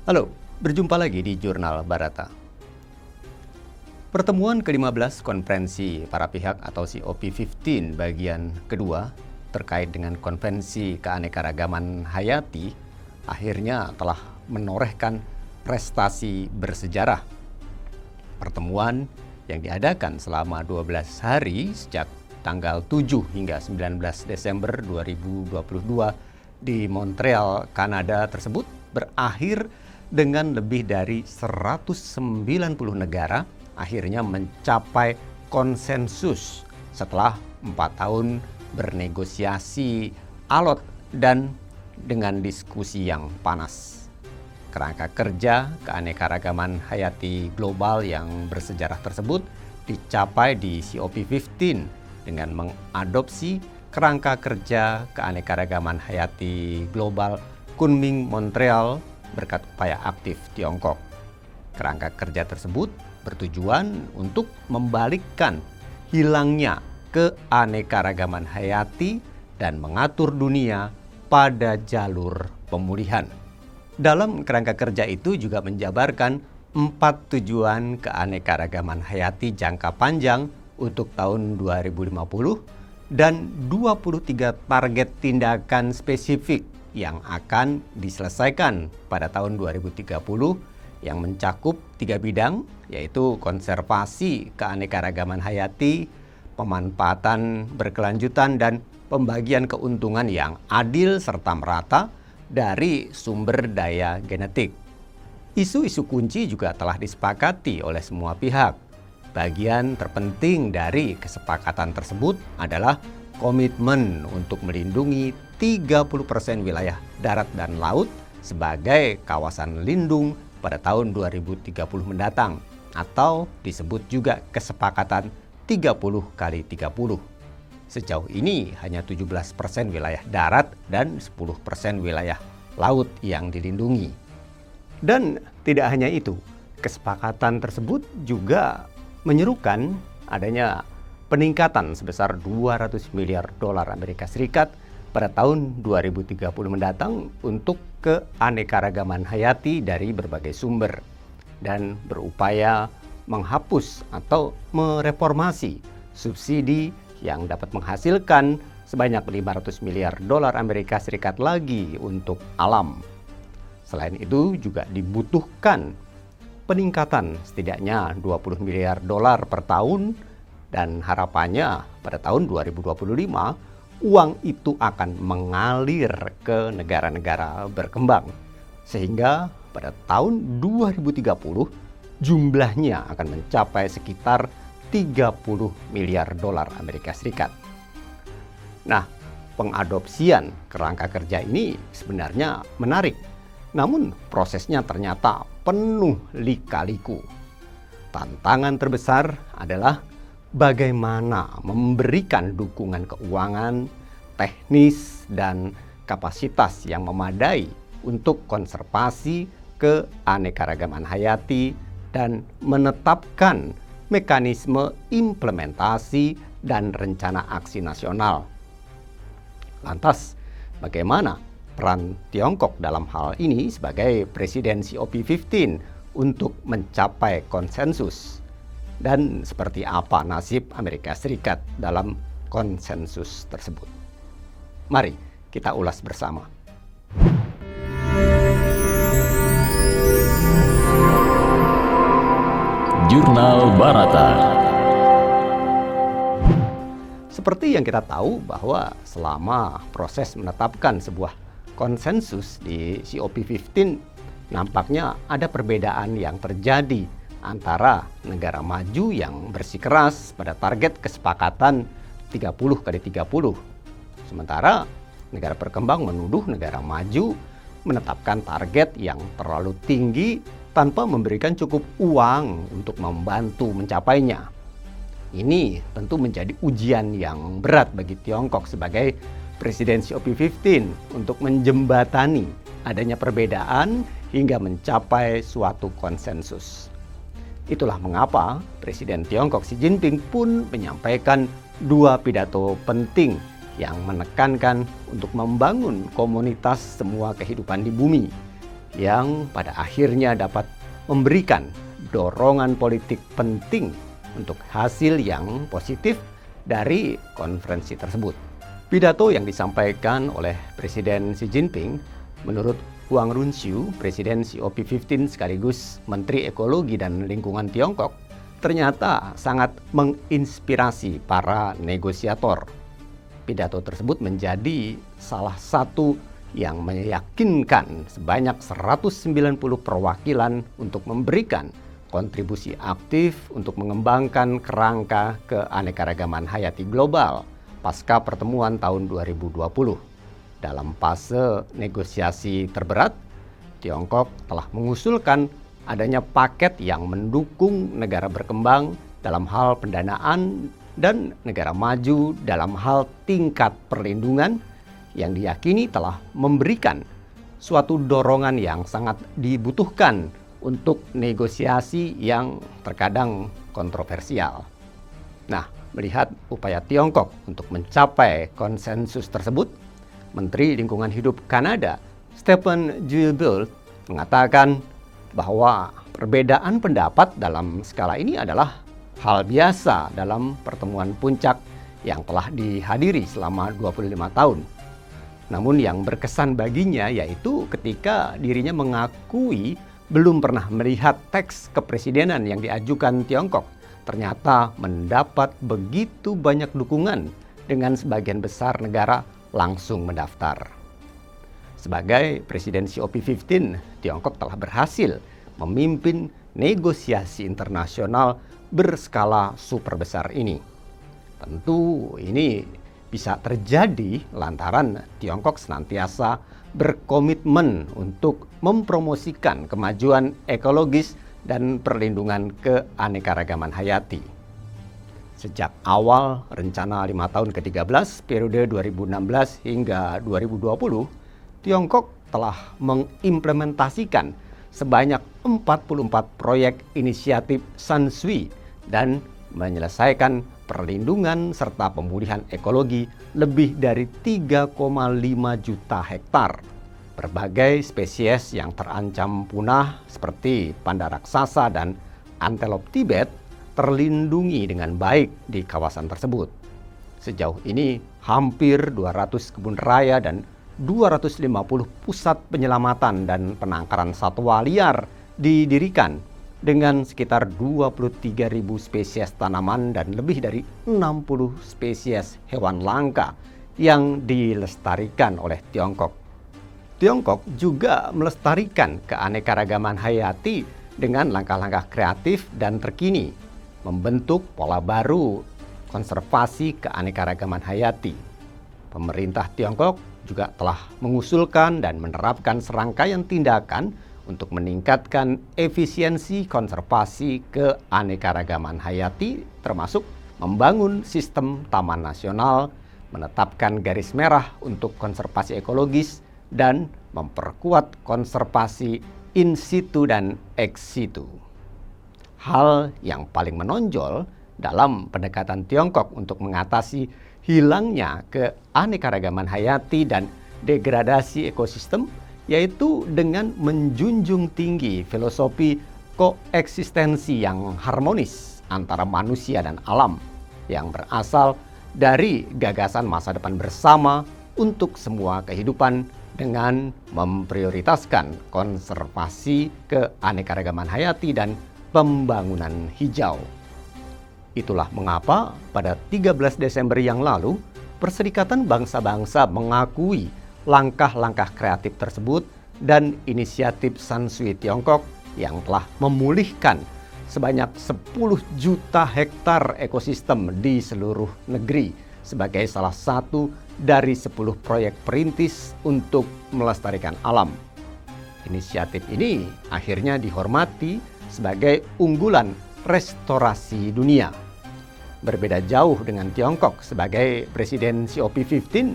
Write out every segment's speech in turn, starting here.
Halo, berjumpa lagi di Jurnal Barata. Pertemuan ke-15 konferensi para pihak atau COP15 bagian kedua terkait dengan konvensi keanekaragaman hayati akhirnya telah menorehkan prestasi bersejarah. Pertemuan yang diadakan selama 12 hari sejak tanggal 7 hingga 19 Desember 2022 di Montreal, Kanada tersebut berakhir dengan lebih dari 190 negara akhirnya mencapai konsensus setelah 4 tahun bernegosiasi alot dan dengan diskusi yang panas. Kerangka kerja keanekaragaman hayati global yang bersejarah tersebut dicapai di COP15 dengan mengadopsi kerangka kerja keanekaragaman hayati global Kunming Montreal berkat upaya aktif Tiongkok. Kerangka kerja tersebut bertujuan untuk membalikkan hilangnya keanekaragaman hayati dan mengatur dunia pada jalur pemulihan. Dalam kerangka kerja itu juga menjabarkan 4 tujuan keanekaragaman hayati jangka panjang untuk tahun 2050 dan 23 target tindakan spesifik yang akan diselesaikan pada tahun 2030 yang mencakup 3 bidang, yaitu konservasi keanekaragaman hayati, pemanfaatan berkelanjutan, dan pembagian keuntungan yang adil serta merata dari sumber daya genetik. Isu-isu kunci juga telah disepakati oleh semua pihak. Bagian terpenting dari kesepakatan tersebut adalah komitmen untuk melindungi 30% wilayah darat dan laut sebagai kawasan lindung pada tahun 2030 mendatang, atau disebut juga kesepakatan 30x30. Sejauh ini hanya 17% wilayah darat dan 10% wilayah laut yang dilindungi. Dan tidak hanya itu, kesepakatan tersebut juga menyerukan adanya peningkatan sebesar 200 miliar dolar Amerika Serikat pada tahun 2030 mendatang untuk keanekaragaman hayati dari berbagai sumber dan berupaya menghapus atau mereformasi subsidi yang dapat menghasilkan sebanyak 500 miliar dolar Amerika Serikat lagi untuk alam. Selain itu juga dibutuhkan peningkatan setidaknya 20 miliar dolar per tahun dan harapannya pada tahun 2025 uang itu akan mengalir ke negara-negara berkembang sehingga pada tahun 2030 jumlahnya akan mencapai sekitar 30 miliar dolar Amerika Serikat. Nah, pengadopsian kerangka kerja ini sebenarnya menarik, namun prosesnya ternyata penuh lika-liku. Tantangan terbesar adalah bagaimana memberikan dukungan keuangan, teknis, dan kapasitas yang memadai untuk konservasi keanekaragaman hayati dan menetapkan mekanisme implementasi dan rencana aksi nasional. Lantas, bagaimana peran Tiongkok dalam hal ini sebagai presiden COP15 untuk mencapai konsensus? Dan seperti apa nasib Amerika Serikat dalam konsensus tersebut? Mari kita ulas bersama. Jurnal Barata. Seperti yang kita tahu bahwa selama proses menetapkan sebuah konsensus di COP15 nampaknya ada perbedaan yang terjadi antara negara maju yang bersikeras pada target kesepakatan 30x30. Sementara negara berkembang menuduh negara maju menetapkan target yang terlalu tinggi tanpa memberikan cukup uang untuk membantu mencapainya. Ini tentu menjadi ujian yang berat bagi Tiongkok sebagai presiden COP15 untuk menjembatani adanya perbedaan hingga mencapai suatu konsensus. Itulah mengapa Presiden Tiongkok Xi Jinping pun menyampaikan 2 pidato penting yang menekankan untuk membangun komunitas semua kehidupan di bumi yang pada akhirnya dapat memberikan dorongan politik penting untuk hasil yang positif dari konferensi tersebut. Pidato yang disampaikan oleh Presiden Xi Jinping menurut Huang Runxiu, Presiden COP15 sekaligus Menteri Ekologi dan Lingkungan Tiongkok, ternyata sangat menginspirasi para negosiator. Pidato tersebut menjadi salah satu yang meyakinkan sebanyak 190 perwakilan untuk memberikan kontribusi aktif untuk mengembangkan kerangka keanekaragaman hayati global pasca pertemuan tahun 2020. Dalam fase negosiasi terberat, Tiongkok telah mengusulkan adanya paket yang mendukung negara berkembang dalam hal pendanaan dan negara maju dalam hal tingkat perlindungan yang diyakini telah memberikan suatu dorongan yang sangat dibutuhkan untuk negosiasi yang terkadang kontroversial. Nah, melihat upaya Tiongkok untuk mencapai konsensus tersebut, Menteri Lingkungan Hidup Kanada, Stephen Guilbeault, mengatakan bahwa perbedaan pendapat dalam skala ini adalah hal biasa dalam pertemuan puncak yang telah dihadiri selama 25 tahun. Namun yang berkesan baginya yaitu ketika dirinya mengakui belum pernah melihat teks kepresidenan yang diajukan Tiongkok ternyata mendapat begitu banyak dukungan dengan sebagian besar negara langsung mendaftar. Sebagai Presiden COP15, Tiongkok telah berhasil memimpin negosiasi internasional berskala super besar ini. Tentu ini bisa terjadi lantaran Tiongkok senantiasa berkomitmen untuk mempromosikan kemajuan ekologis dan perlindungan keanekaragaman hayati. Sejak awal rencana 5 tahun ke-13 periode 2016 hingga 2020, Tiongkok telah mengimplementasikan sebanyak 44 proyek inisiatif Sansui dan menyelesaikan perlindungan serta pemulihan ekologi lebih dari 3,5 juta hektar. Berbagai spesies yang terancam punah seperti panda raksasa dan antelop Tibet terlindungi dengan baik di kawasan tersebut. Sejauh ini hampir 200 kebun raya dan 250 pusat penyelamatan dan penangkaran satwa liar didirikan dengan sekitar 23.000 spesies tanaman dan lebih dari 60 spesies hewan langka yang dilestarikan oleh Tiongkok. Tiongkok juga melestarikan keanekaragaman hayati dengan langkah-langkah kreatif dan terkini, membentuk pola baru konservasi keanekaragaman hayati. Pemerintah Tiongkok juga telah mengusulkan dan menerapkan serangkaian tindakan untuk meningkatkan efisiensi konservasi keanekaragaman hayati, termasuk membangun sistem taman nasional, menetapkan garis merah untuk konservasi ekologis, dan memperkuat konservasi in situ dan ex situ. Hal yang paling menonjol dalam pendekatan Tiongkok untuk mengatasi hilangnya keanekaragaman hayati dan degradasi ekosistem yaitu dengan menjunjung tinggi filosofi koeksistensi yang harmonis antara manusia dan alam yang berasal dari gagasan masa depan bersama untuk semua kehidupan dengan memprioritaskan konservasi keanekaragaman hayati dan pembangunan hijau. Itulah mengapa pada 13 Desember yang lalu, Perserikatan Bangsa-Bangsa mengakui langkah-langkah kreatif tersebut dan inisiatif Sansui Tiongkok yang telah memulihkan sebanyak 10 juta hektar ekosistem di seluruh negeri sebagai salah satu dari 10 proyek perintis untuk melestarikan alam. Inisiatif ini akhirnya dihormati sebagai unggulan restorasi dunia. Berbeda jauh dengan Tiongkok sebagai presiden COP15,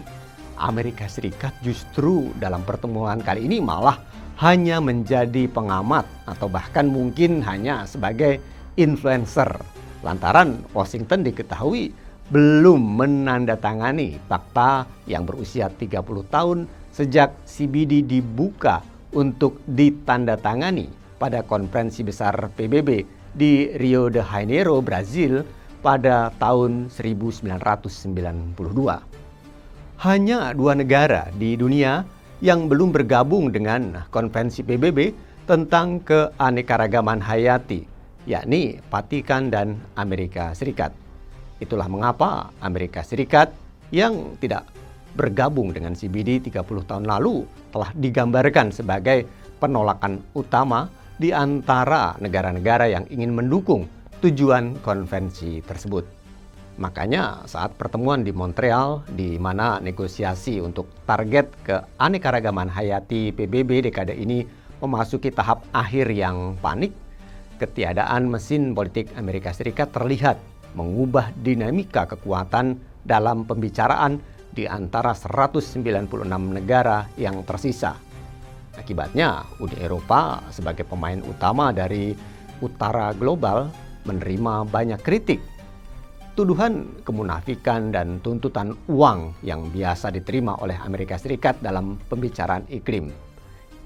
Amerika Serikat justru dalam pertemuan kali ini malah hanya menjadi pengamat atau bahkan mungkin hanya sebagai influencer. Lantaran Washington diketahui belum menandatangani fakta yang berusia 30 tahun sejak CBD dibuka untuk ditandatangani pada konferensi besar PBB di Rio de Janeiro, Brazil pada tahun 1992. Hanya 2 negara di dunia yang belum bergabung dengan konvensi PBB tentang keanekaragaman hayati, yakni Vatikan dan Amerika Serikat. Itulah mengapa Amerika Serikat yang tidak bergabung dengan CBD 30 tahun lalu telah digambarkan sebagai penolakan utama di antara negara-negara yang ingin mendukung tujuan konvensi tersebut. Makanya saat pertemuan di Montreal, di mana negosiasi untuk target keanekaragaman hayati PBB dekade ini memasuki tahap akhir yang panik, ketiadaan mesin politik Amerika Serikat terlihat mengubah dinamika kekuatan dalam pembicaraan di antara 196 negara yang tersisa. Akibatnya, Uni Eropa sebagai pemain utama dari utara global menerima banyak kritik. Tuduhan kemunafikan dan tuntutan uang yang biasa diterima oleh Amerika Serikat dalam pembicaraan iklim.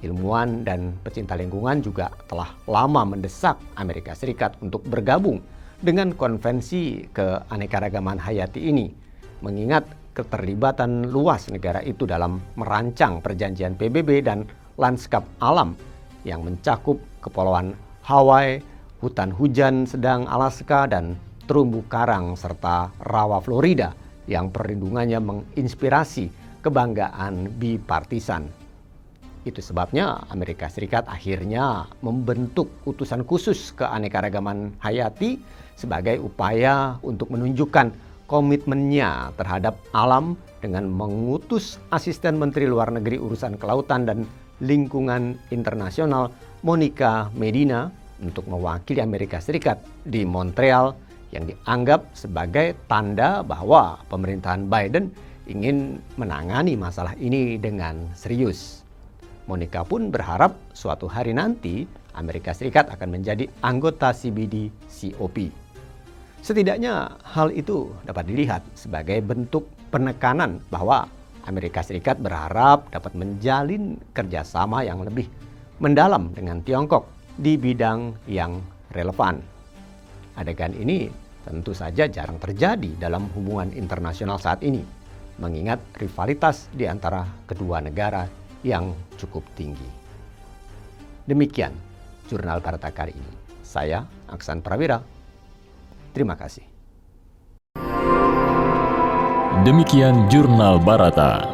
Ilmuwan dan pecinta lingkungan juga telah lama mendesak Amerika Serikat untuk bergabung dengan konvensi keanekaragaman hayati ini, mengingat keterlibatan luas negara itu dalam merancang perjanjian PBB dan lanskap alam yang mencakup kepulauan Hawaii, hutan hujan sedang Alaska, dan terumbu karang serta rawa Florida yang perlindungannya menginspirasi kebanggaan bipartisan. Itu sebabnya Amerika Serikat akhirnya membentuk utusan khusus keanekaragaman hayati sebagai upaya untuk menunjukkan komitmennya terhadap alam dengan mengutus asisten Menteri Luar Negeri Urusan Kelautan dan Lingkungan Internasional Monica Medina untuk mewakili Amerika Serikat di Montreal, yang dianggap sebagai tanda bahwa pemerintahan Biden ingin menangani masalah ini dengan serius. Monica pun berharap suatu hari nanti Amerika Serikat akan menjadi anggota CBD COP. Setidaknya hal itu dapat dilihat sebagai bentuk penekanan bahwa Amerika Serikat berharap dapat menjalin kerjasama yang lebih mendalam dengan Tiongkok di bidang yang relevan. Adegan ini tentu saja jarang terjadi dalam hubungan internasional saat ini, mengingat rivalitas di antara kedua negara yang cukup tinggi. Demikian Jurnal Barata kali ini. Saya Aksan Prawira. Terima kasih. Demikian Jurnal Barata.